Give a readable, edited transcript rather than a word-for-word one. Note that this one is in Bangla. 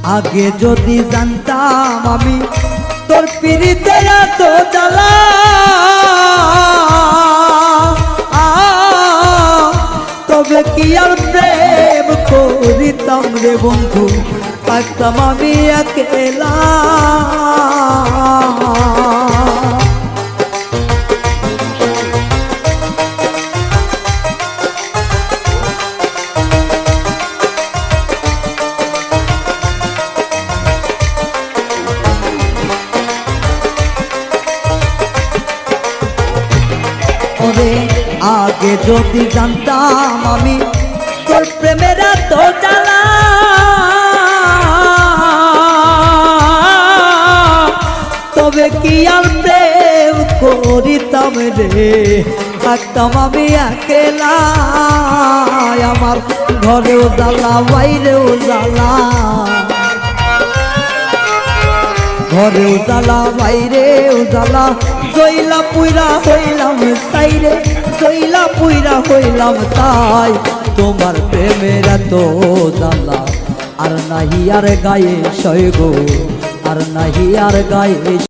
আগে যদি জানতাম আমি তোর পিরিতে এত জ্বালা, তবে কি আর প্রেম করিতাম রে বন্ধু, থাকতাম আমি একলা। আগে যদি জানতাম আমি তোর প্রেমের এত জ্বালা, তবে কি আর প্রেম করিতাম রে, থাকতাম আমি একলা। আমার ঘরেও জ্বালা বাইরেও জ্বালা, ঘরেও জ্বালা বাইরেও জ্বালা, জইলা পুইরা হইলাম সাইরে, জইলা পুইরা হইলাম তাই। তোমার প্রেমের এত জ্বালা আর নাহি আর গায়ে সয় গো, আর নাহি আর গায়ে।